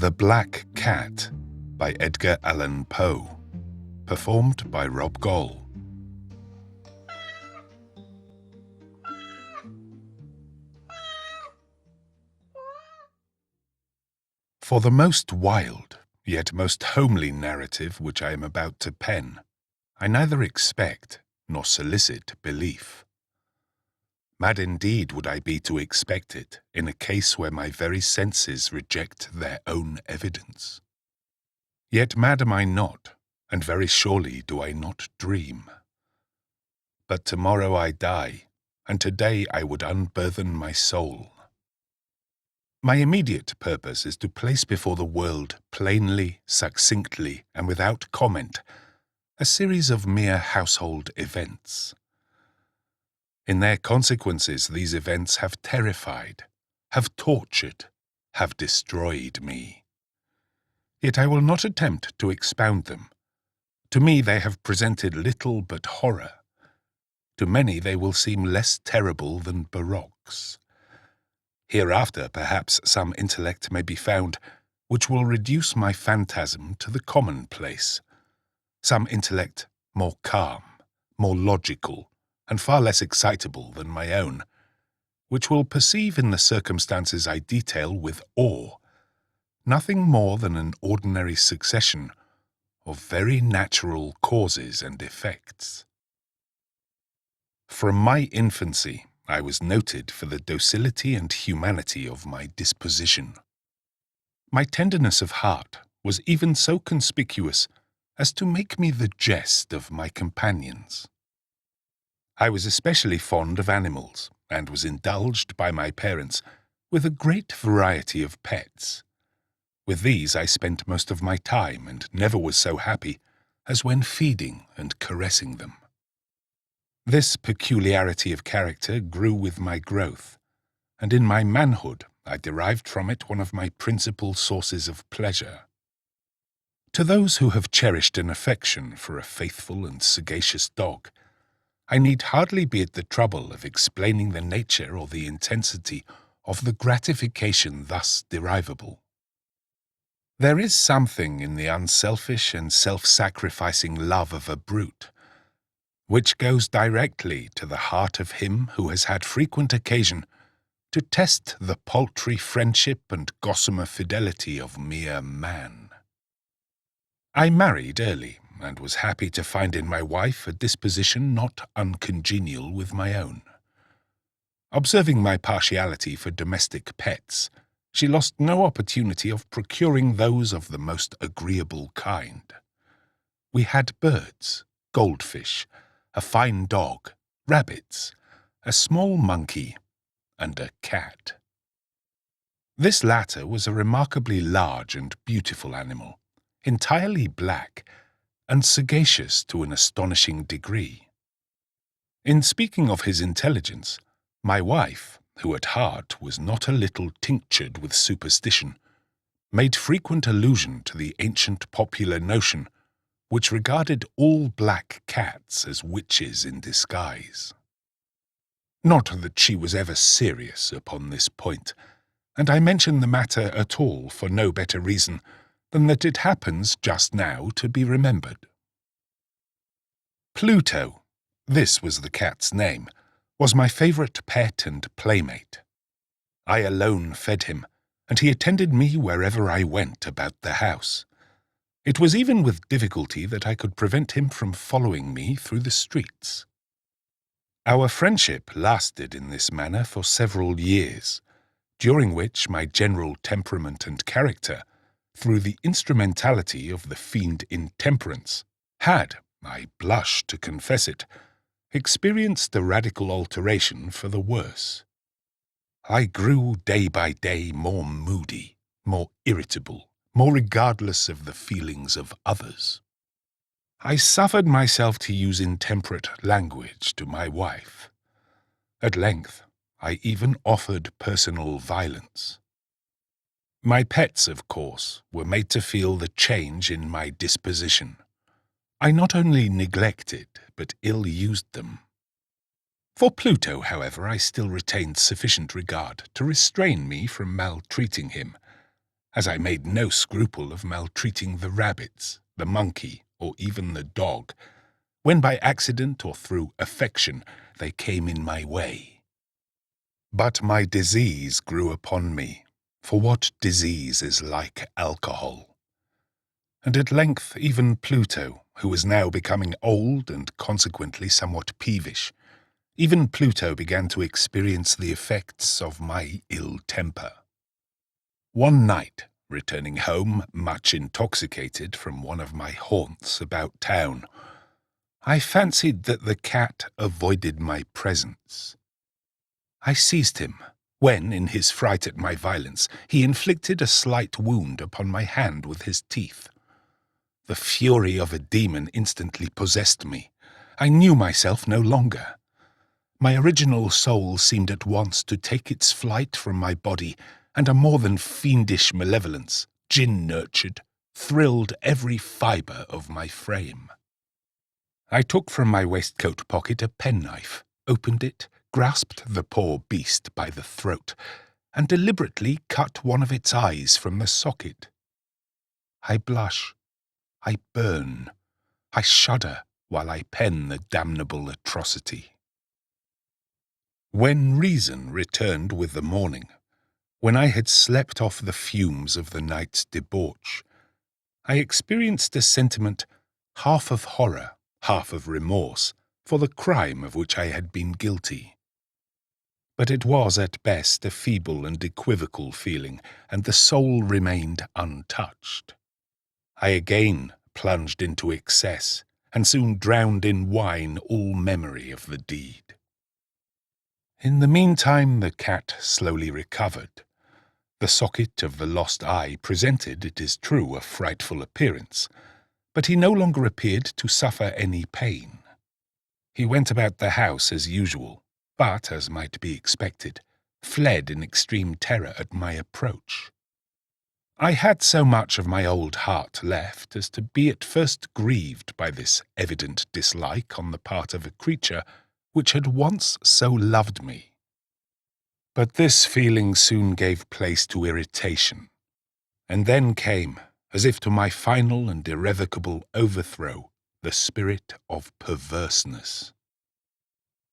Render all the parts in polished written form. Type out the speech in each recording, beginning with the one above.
The Black Cat by Edgar Allan Poe, performed by Rob Goll. For the most wild, yet most homely narrative which I am about to pen, I neither expect nor solicit belief. Mad indeed would I be to expect it in a case where my very senses reject their own evidence. Yet mad am I not, and very surely do I not dream. But tomorrow I die, and today I would unburthen my soul. My immediate purpose is to place before the world plainly, succinctly, and without comment, a series of mere household events. In their consequences, these events have terrified, have tortured, have destroyed me. Yet I will not attempt to expound them. To me they have presented little but horror. To many they will seem less terrible than barroques. Hereafter, perhaps, some intellect may be found which will reduce my phantasm to the commonplace. Some intellect more calm, more logical, and far less excitable than my own, which will perceive in the circumstances I detail with awe nothing more than an ordinary succession of very natural causes and effects. From my infancy, I was noted for the docility and humanity of my disposition. My tenderness of heart was even so conspicuous as to make me the jest of my companions. I was especially fond of animals, and was indulged by my parents with a great variety of pets. With these I spent most of my time, and never was so happy as when feeding and caressing them. This peculiarity of character grew with my growth, and in my manhood I derived from it one of my principal sources of pleasure. To those who have cherished an affection for a faithful and sagacious dog, I need hardly be at the trouble of explaining the nature or the intensity of the gratification thus derivable. There is something in the unselfish and self-sacrificing love of a brute, which goes directly to the heart of him who has had frequent occasion to test the paltry friendship and gossamer fidelity of mere man. I married early, and was happy to find in my wife a disposition not uncongenial with my own. Observing my partiality for domestic pets, she lost no opportunity of procuring those of the most agreeable kind. We had birds, goldfish, a fine dog, rabbits, a small monkey, and a cat. This latter was a remarkably large and beautiful animal, entirely black, and sagacious to an astonishing degree. In speaking of his intelligence, my wife, who at heart was not a little tinctured with superstition, made frequent allusion to the ancient popular notion which regarded all black cats as witches in disguise. Not that she was ever serious upon this point, and I mention the matter at all for no better reason than that it happens just now to be remembered. Pluto, this was the cat's name, was my favourite pet and playmate. I alone fed him, and he attended me wherever I went about the house. It was even with difficulty that I could prevent him from following me through the streets. Our friendship lasted in this manner for several years, during which my general temperament and character, through the instrumentality of the fiend intemperance, had, I blush to confess it, experienced a radical alteration for the worse. I grew day by day more moody, more irritable, more regardless of the feelings of others. I suffered myself to use intemperate language to my wife. At length, I even offered personal violence. My pets, of course, were made to feel the change in my disposition. I not only neglected, but ill-used them. For Pluto, however, I still retained sufficient regard to restrain me from maltreating him, as I made no scruple of maltreating the rabbits, the monkey, or even the dog, when by accident or through affection they came in my way. But my disease grew upon me, for what disease is like alcohol? And at length even Pluto, who was now becoming old and consequently somewhat peevish, even Pluto began to experience the effects of my ill temper. One night, returning home much intoxicated from one of my haunts about town, I fancied that the cat avoided my presence. I seized him, when, in his fright at my violence, he inflicted a slight wound upon my hand with his teeth. The fury of a demon instantly possessed me. I knew myself no longer. My original soul seemed at once to take its flight from my body, and a more than fiendish malevolence, gin-nurtured, thrilled every fibre of my frame. I took from my waistcoat pocket a penknife, opened it, grasped the poor beast by the throat, and deliberately cut one of its eyes from the socket. I blush, I burn, I shudder while I pen the damnable atrocity. When reason returned with the morning, when I had slept off the fumes of the night's debauch, I experienced a sentiment half of horror, half of remorse, for the crime of which I had been guilty. But it was at best a feeble and equivocal feeling, and the soul remained untouched. I again plunged into excess, and soon drowned in wine all memory of the deed. In the meantime the cat slowly recovered. The socket of the lost eye presented, it is true, a frightful appearance, but he no longer appeared to suffer any pain. He went about the house as usual, but, as might be expected, fled in extreme terror at my approach. I had so much of my old heart left as to be at first grieved by this evident dislike on the part of a creature which had once so loved me. But this feeling soon gave place to irritation, and then came, as if to my final and irrevocable overthrow, the spirit of perverseness.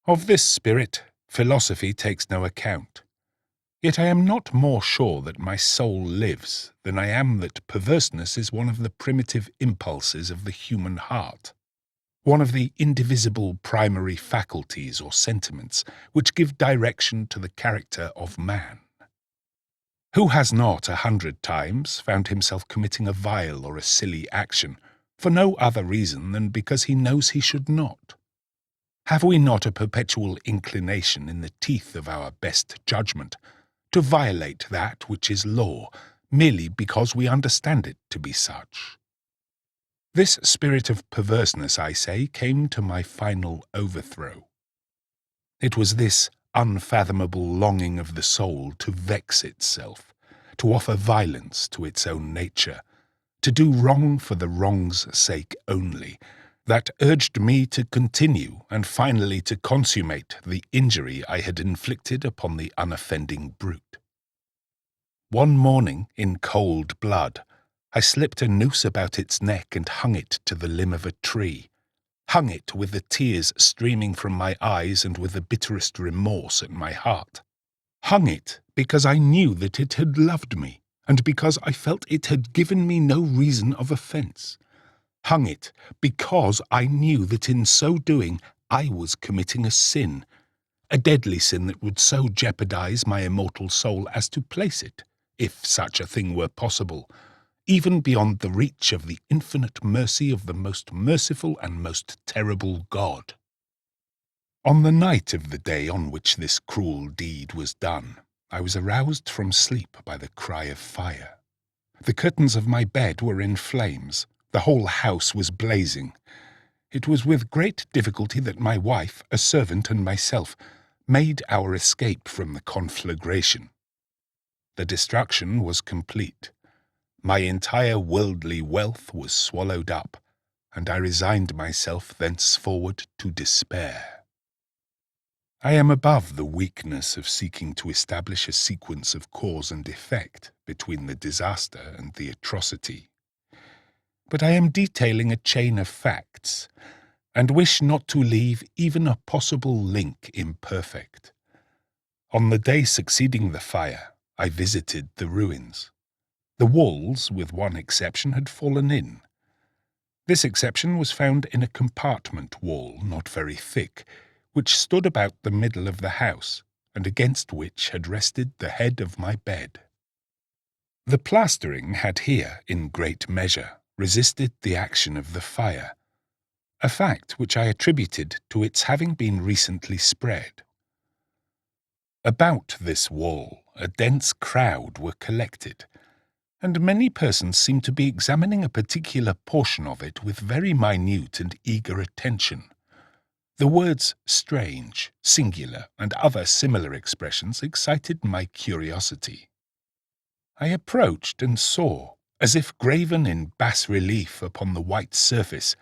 Of this spirit, philosophy takes no account. Yet I am not more sure that my soul lives than I am that perverseness is one of the primitive impulses of the human heart, one of the indivisible primary faculties or sentiments which give direction to the character of man. Who has not 100 times found himself committing a vile or a silly action, for no other reason than because he knows he should not? Have we not a perpetual inclination in the teeth of our best judgment to violate that which is law, merely because we understand it to be such? This spirit of perverseness, I say, came to my final overthrow. It was this unfathomable longing of the soul to vex itself, to offer violence to its own nature, to do wrong for the wrong's sake only, that urged me to continue and finally to consummate the injury I had inflicted upon the unoffending brute. One morning, in cold blood, I slipped a noose about its neck and hung it to the limb of a tree, hung it with the tears streaming from my eyes and with the bitterest remorse at my heart. Hung it because I knew that it had loved me, and because I felt it had given me no reason of offence. Hung it because I knew that in so doing I was committing a sin, a deadly sin that would so jeopardize my immortal soul as to place it, if such a thing were possible, even beyond the reach of the infinite mercy of the most merciful and most terrible God. On the night of the day on which this cruel deed was done, I was aroused from sleep by the cry of fire. The curtains of my bed were in flames. The whole house was blazing. It was with great difficulty that my wife, a servant, and myself made our escape from the conflagration. The destruction was complete. My entire worldly wealth was swallowed up, and I resigned myself thenceforward to despair. I am above the weakness of seeking to establish a sequence of cause and effect between the disaster and the atrocity. But I am detailing a chain of facts, and wish not to leave even a possible link imperfect. On the day succeeding the fire, I visited the ruins. The walls, with one exception, had fallen in. This exception was found in a compartment wall not very thick, which stood about the middle of the house, and against which had rested the head of my bed. The plastering had here, in great measure, resisted the action of the fire, a fact which I attributed to its having been recently spread. About this wall a dense crowd were collected, and many persons seemed to be examining a particular portion of it with very minute and eager attention. The words strange, singular, and other similar expressions excited my curiosity. I approached and saw, as if graven in bas-relief upon the white surface,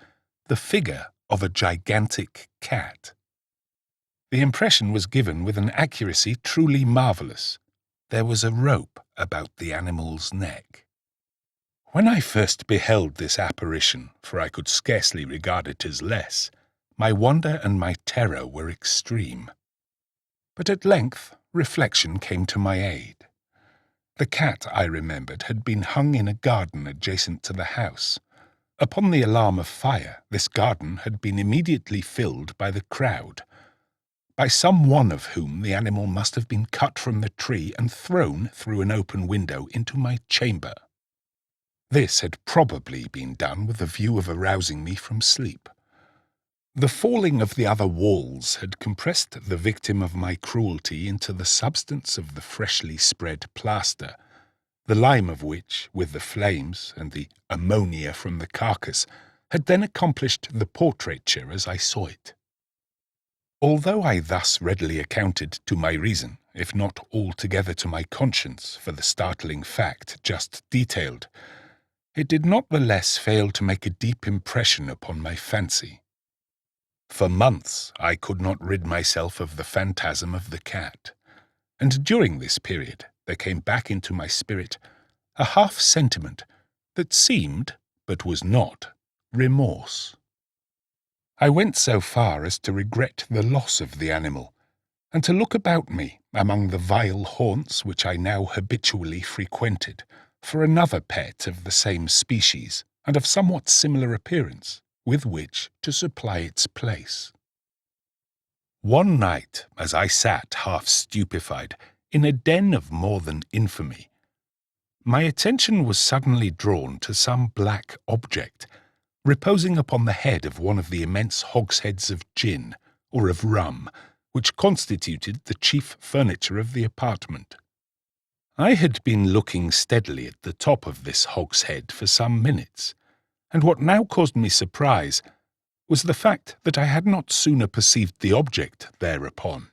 the figure of a gigantic cat. The impression was given with an accuracy truly marvellous. There was a rope about the animal's neck. When I first beheld this apparition, for I could scarcely regard it as less, my wonder and my terror were extreme. But at length reflection came to my aid. The cat, I remembered, had been hung in a garden adjacent to the house. Upon the alarm of fire, this garden had been immediately filled by the crowd, by some one of whom the animal must have been cut from the tree and thrown through an open window into my chamber. This had probably been done with the view of arousing me from sleep. The falling of the other walls had compressed the victim of my cruelty into the substance of the freshly spread plaster, the lime of which, with the flames and the ammonia from the carcass, had then accomplished the portraiture as I saw it. Although I thus readily accounted to my reason, if not altogether to my conscience, for the startling fact just detailed, it did not the less fail to make a deep impression upon my fancy. For months I could not rid myself of the phantasm of the cat, and during this period there came back into my spirit a half-sentiment that seemed, but was not, remorse. I went so far as to regret the loss of the animal, and to look about me, among the vile haunts which I now habitually frequented, for another pet of the same species, and of somewhat similar appearance, with which to supply its place. One night, as I sat half stupefied, in a den of more than infamy, my attention was suddenly drawn to some black object, reposing upon the head of one of the immense hogsheads of gin, or of rum, which constituted the chief furniture of the apartment. I had been looking steadily at the top of this hogshead for some minutes, and what now caused me surprise was the fact that I had not sooner perceived the object thereupon.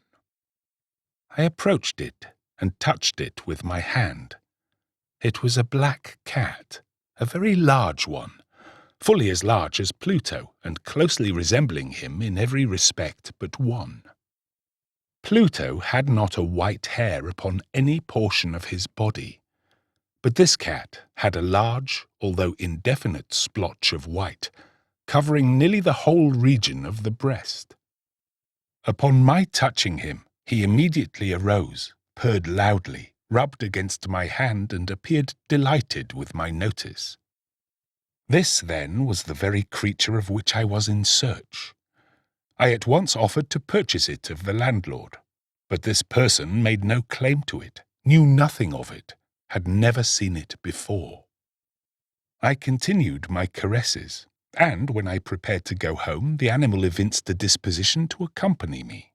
I approached it and touched it with my hand. It was a black cat, a very large one, fully as large as Pluto, and closely resembling him in every respect but one. Pluto had not a white hair upon any portion of his body, but this cat had a large, although indefinite splotch of white, covering nearly the whole region of the breast. Upon my touching him, he immediately arose, purred loudly, rubbed against my hand, and appeared delighted with my notice. This, then, was the very creature of which I was in search. I at once offered to purchase it of the landlord, but this person made no claim to it, knew nothing of it, had never seen it before. I continued my caresses, and when I prepared to go home, the animal evinced a disposition to accompany me.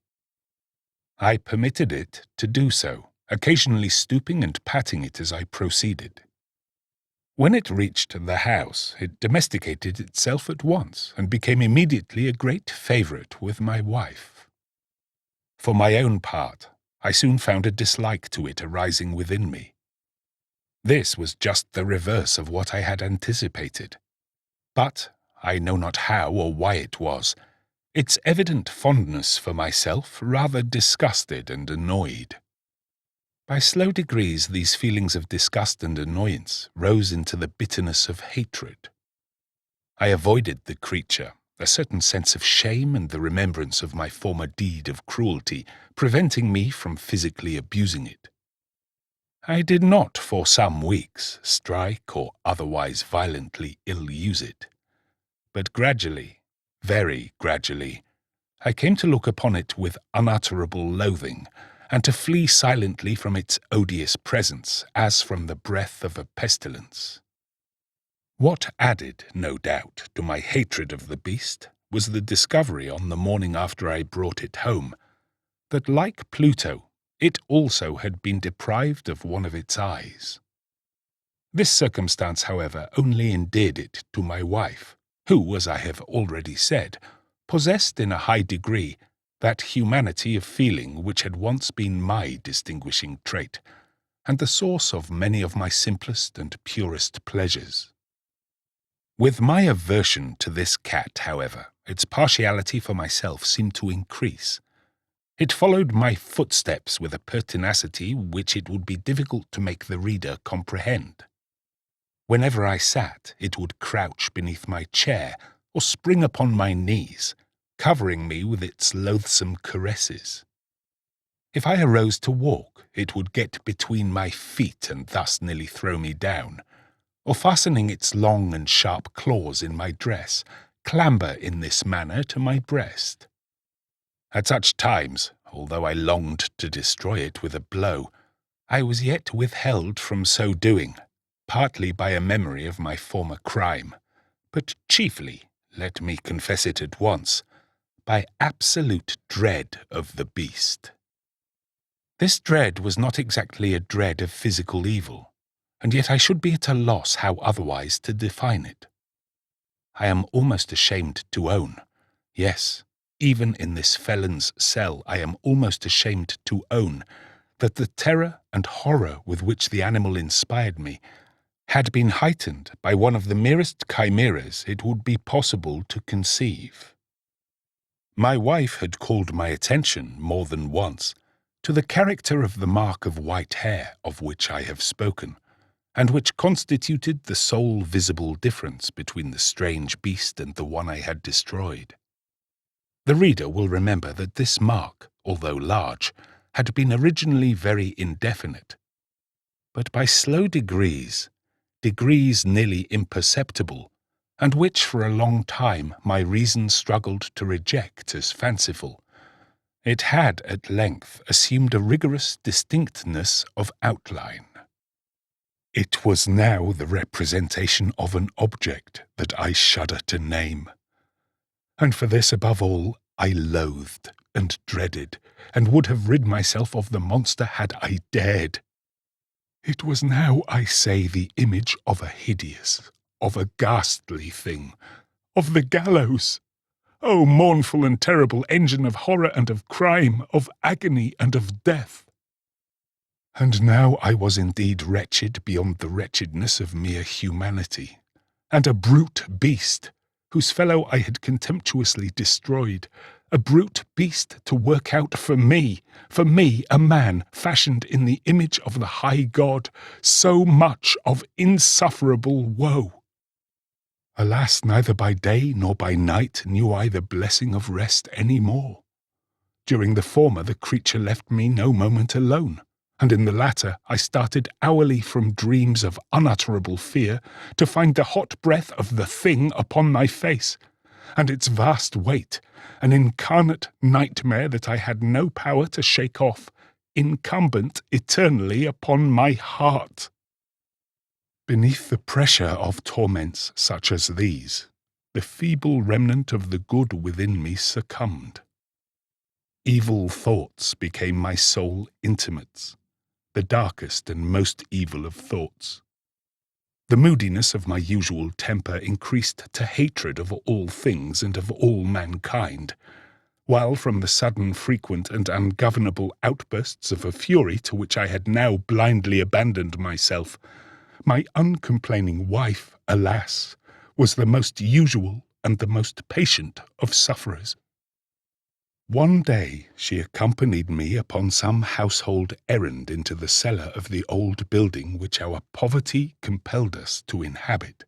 I permitted it to do so, occasionally stooping and patting it as I proceeded. When it reached the house, it domesticated itself at once, and became immediately a great favourite with my wife. For my own part, I soon found a dislike to it arising within me. This was just the reverse of what I had anticipated. But, I know not how or why it was, its evident fondness for myself rather disgusted and annoyed. By slow degrees, these feelings of disgust and annoyance rose into the bitterness of hatred. I avoided the creature, a certain sense of shame and the remembrance of my former deed of cruelty preventing me from physically abusing it. I did not for some weeks strike or otherwise violently ill-use it, but gradually, very gradually, I came to look upon it with unutterable loathing, and to flee silently from its odious presence as from the breath of a pestilence. What added, no doubt, to my hatred of the beast was the discovery on the morning after I brought it home that, like Pluto, it also had been deprived of one of its eyes. This circumstance, however, only endeared it to my wife, who, as I have already said, possessed in a high degree that humanity of feeling which had once been my distinguishing trait, and the source of many of my simplest and purest pleasures. With my aversion to this cat, however, its partiality for myself seemed to increase. It followed my footsteps with a pertinacity which it would be difficult to make the reader comprehend. Whenever I sat, it would crouch beneath my chair or spring upon my knees, covering me with its loathsome caresses. If I arose to walk, it would get between my feet and thus nearly throw me down, or fastening its long and sharp claws in my dress, clamber in this manner to my breast. At such times, although I longed to destroy it with a blow, I was yet withheld from so doing, partly by a memory of my former crime, but chiefly, let me confess it at once, by absolute dread of the beast. This dread was not exactly a dread of physical evil, and yet I should be at a loss how otherwise to define it. I am almost ashamed to own, yes, even in this felon's cell I am almost ashamed to own, that the terror and horror with which the animal inspired me had been heightened by one of the merest chimeras it would be possible to conceive. My wife had called my attention more than once to the character of the mark of white hair of which I have spoken, and which constituted the sole visible difference between the strange beast and the one I had destroyed. The reader will remember that this mark, although large, had been originally very indefinite, but by slow degrees nearly imperceptible, and which for a long time my reason struggled to reject as fanciful, it had at length assumed a rigorous distinctness of outline. It was now the representation of an object that I shudder to name, and for this above all I loathed and dreaded, and would have rid myself of the monster had I dared. It was now, I say, the image of a hideous, of a ghastly thing, of the gallows. O mournful and terrible engine of horror and of crime, of agony and of death! And now I was indeed wretched beyond the wretchedness of mere humanity, and a brute beast, whose fellow I had contemptuously destroyed, a brute beast to work out for me, a man fashioned in the image of the high God, so much of insufferable woe. Alas, neither by day nor by night knew I the blessing of rest any more. During the former the creature left me no moment alone, and in the latter I started hourly from dreams of unutterable fear to find the hot breath of the thing upon my face, and its vast weight, an incarnate nightmare that I had no power to shake off, incumbent eternally upon my heart. Beneath the pressure of torments such as these, the feeble remnant of the good within me succumbed. Evil thoughts became my sole intimates, the darkest and most evil of thoughts. The moodiness of my usual temper increased to hatred of all things and of all mankind, while from the sudden, frequent, and ungovernable outbursts of a fury to which I had now blindly abandoned myself, my uncomplaining wife, alas, was the most usual and the most patient of sufferers. One day she accompanied me upon some household errand into the cellar of the old building which our poverty compelled us to inhabit.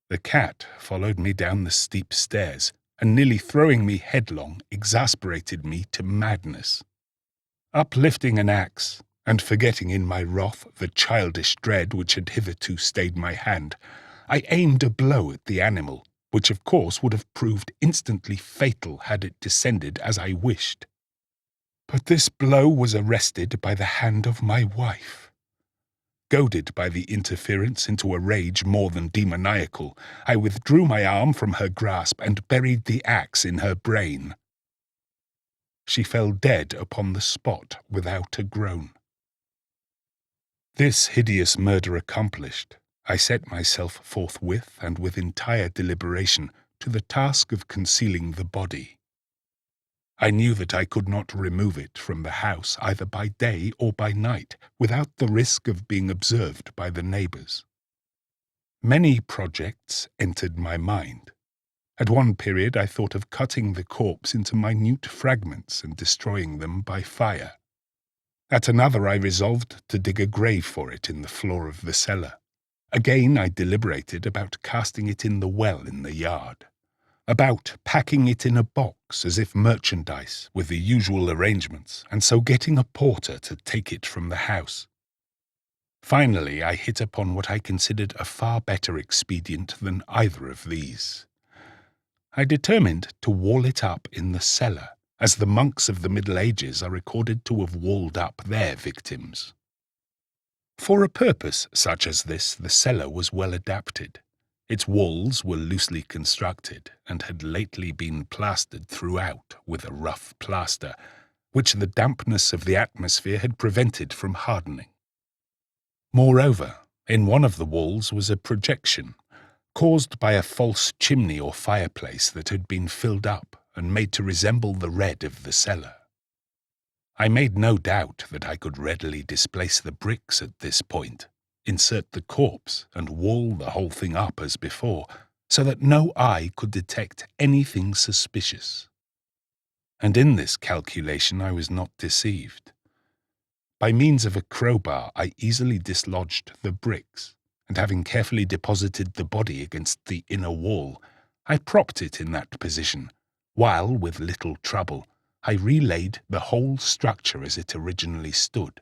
The cat followed me down the steep stairs, and nearly throwing me headlong, exasperated me to madness. Uplifting an axe, and forgetting in my wrath the childish dread which had hitherto stayed my hand, I aimed a blow at the animal, which of course would have proved instantly fatal had it descended as I wished. But this blow was arrested by the hand of my wife. Goaded by the interference into a rage more than demoniacal, I withdrew my arm from her grasp and buried the axe in her brain. She fell dead upon the spot without a groan. This hideous murder accomplished, I set myself forthwith and with entire deliberation to the task of concealing the body. I knew that I could not remove it from the house either by day or by night without the risk of being observed by the neighbours. Many projects entered my mind. At one period I thought of cutting the corpse into minute fragments and destroying them by fire. At another I resolved to dig a grave for it in the floor of the cellar. Again I deliberated about casting it in the well in the yard, about packing it in a box as if merchandise with the usual arrangements, and so getting a porter to take it from the house. Finally I hit upon what I considered a far better expedient than either of these. I determined to wall it up in the cellar, as the monks of the Middle Ages are recorded to have walled up their victims. For a purpose such as this, the cellar was well adapted. Its walls were loosely constructed, and had lately been plastered throughout with a rough plaster, which the dampness of the atmosphere had prevented from hardening. Moreover, in one of the walls was a projection, caused by a false chimney or fireplace that had been filled up and made to resemble the red of the cellar. I made no doubt that I could readily displace the bricks at this point, insert the corpse, and wall the whole thing up as before, so that no eye could detect anything suspicious. And in this calculation I was not deceived. By means of a crowbar I easily dislodged the bricks, and having carefully deposited the body against the inner wall, I propped it in that position, while, with little trouble, I relaid the whole structure as it originally stood.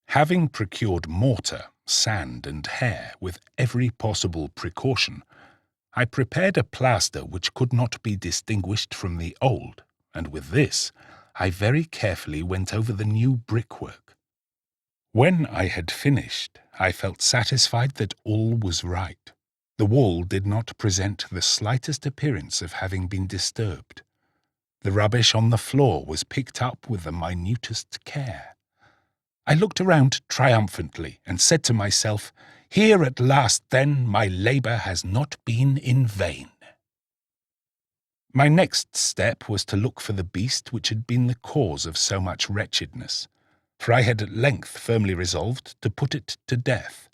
Having procured mortar, sand, and hair with every possible precaution, I prepared a plaster which could not be distinguished from the old, and with this I very carefully went over the new brickwork. When I had finished, I felt satisfied that all was right. The wall did not present the slightest appearance of having been disturbed. The rubbish on the floor was picked up with the minutest care. I looked around triumphantly and said to myself, "Here at last, then, my labour has not been in vain." My next step was to look for the beast which had been the cause of so much wretchedness, for I had at length firmly resolved to put it to death.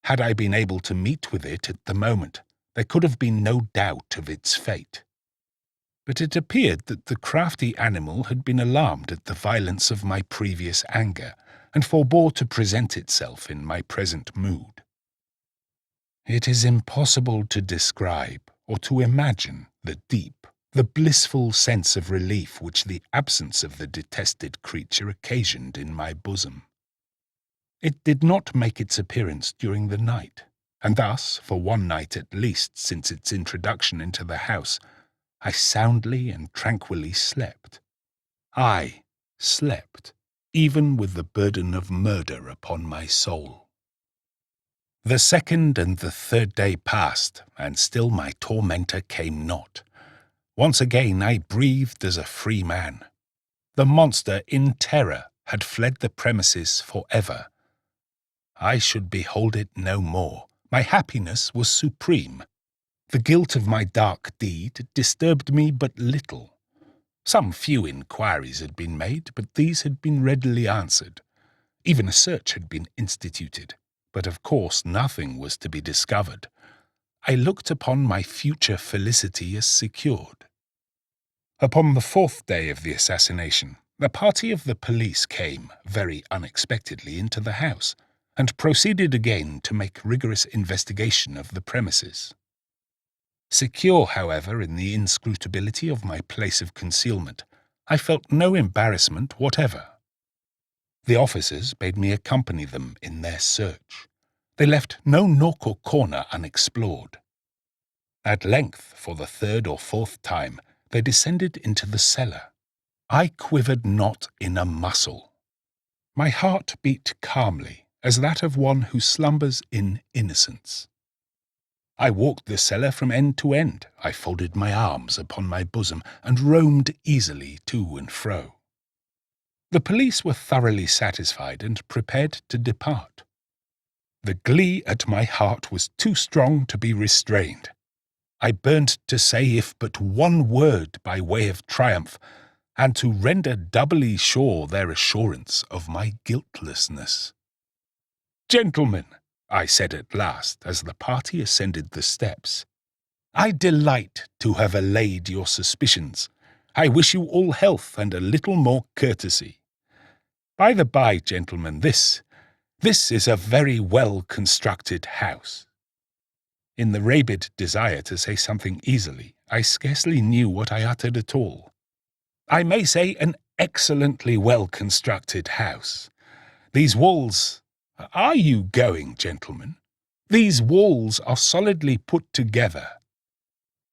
Had I been able to meet with it at the moment, there could have been no doubt of its fate. But it appeared that the crafty animal had been alarmed at the violence of my previous anger, and forbore to present itself in my present mood. It is impossible to describe or to imagine the deep, the blissful sense of relief which the absence of the detested creature occasioned in my bosom. It did not make its appearance during the night, and thus, for one night at least since its introduction into the house, I soundly and tranquilly slept. I slept, even with the burden of murder upon my soul. The second and the third day passed, and still my tormentor came not. Once again I breathed as a free man. The monster, in terror, had fled the premises for ever. I should behold it no more. My happiness was supreme. The guilt of my dark deed disturbed me but little. Some few inquiries had been made, but these had been readily answered. Even a search had been instituted, but of course nothing was to be discovered. I looked upon my future felicity as secured. Upon the fourth day of the assassination, a party of the police came, very unexpectedly, into the house, and proceeded again to make rigorous investigation of the premises. Secure, however, in the inscrutability of my place of concealment, I felt no embarrassment whatever. The officers bade me accompany them in their search. They left no nook or corner unexplored. At length, for the third or fourth time, they descended into the cellar. I quivered not in a muscle. My heart beat calmly, as that of one who slumbers in innocence. I walked the cellar from end to end. I folded my arms upon my bosom and roamed easily to and fro. The police were thoroughly satisfied and prepared to depart. The glee at my heart was too strong to be restrained. I burned to say if but one word by way of triumph, and to render doubly sure their assurance of my guiltlessness. "Gentlemen," I said at last, as the party ascended the steps, "I delight to have allayed your suspicions. I wish you all health and a little more courtesy. By the by, gentlemen, this is a very well-constructed house." In the rabid desire to say something easily, I scarcely knew what I uttered at all. "I may say an excellently well-constructed house. These walls— Are you going, gentlemen? These walls are solidly put together."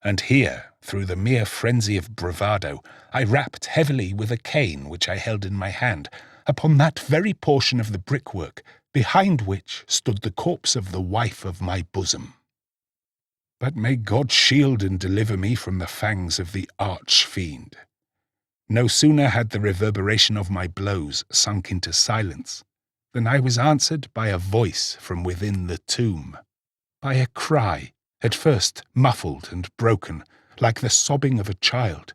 And here, through the mere frenzy of bravado, I rapped heavily with a cane which I held in my hand upon that very portion of the brickwork behind which stood the corpse of the wife of my bosom. But may God shield and deliver me from the fangs of the arch-fiend. No sooner had the reverberation of my blows sunk into silence than I was answered by a voice from within the tomb, by a cry, at first muffled and broken, like the sobbing of a child,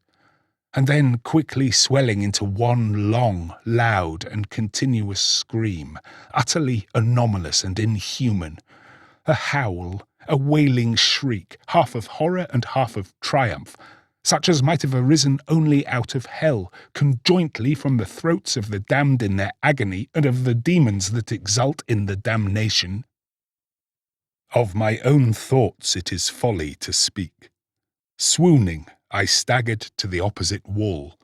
and then quickly swelling into one long, loud, and continuous scream, utterly anomalous and inhuman, a howl, a wailing shriek, half of horror and half of triumph, such as might have arisen only out of hell, conjointly from the throats of the damned in their agony and of the demons that exult in the damnation. Of my own thoughts it is folly to speak. Swooning, I staggered to the opposite wall.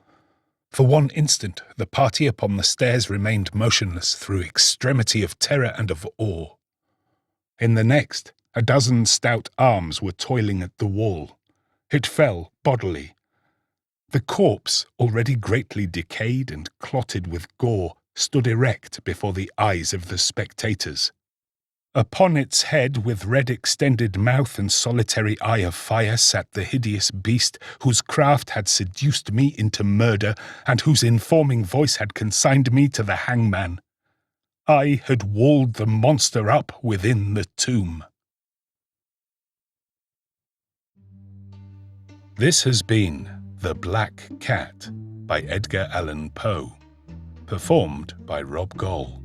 For one instant, the party upon the stairs remained motionless through extremity of terror and of awe. In the next, a dozen stout arms were toiling at the wall. It fell bodily. The corpse, already greatly decayed and clotted with gore, stood erect before the eyes of the spectators. Upon its head, with red extended mouth and solitary eye of fire, sat the hideous beast whose craft had seduced me into murder and whose informing voice had consigned me to the hangman. I had walled the monster up within the tomb. This has been The Black Cat by Edgar Allan Poe, performed by Rob Goll.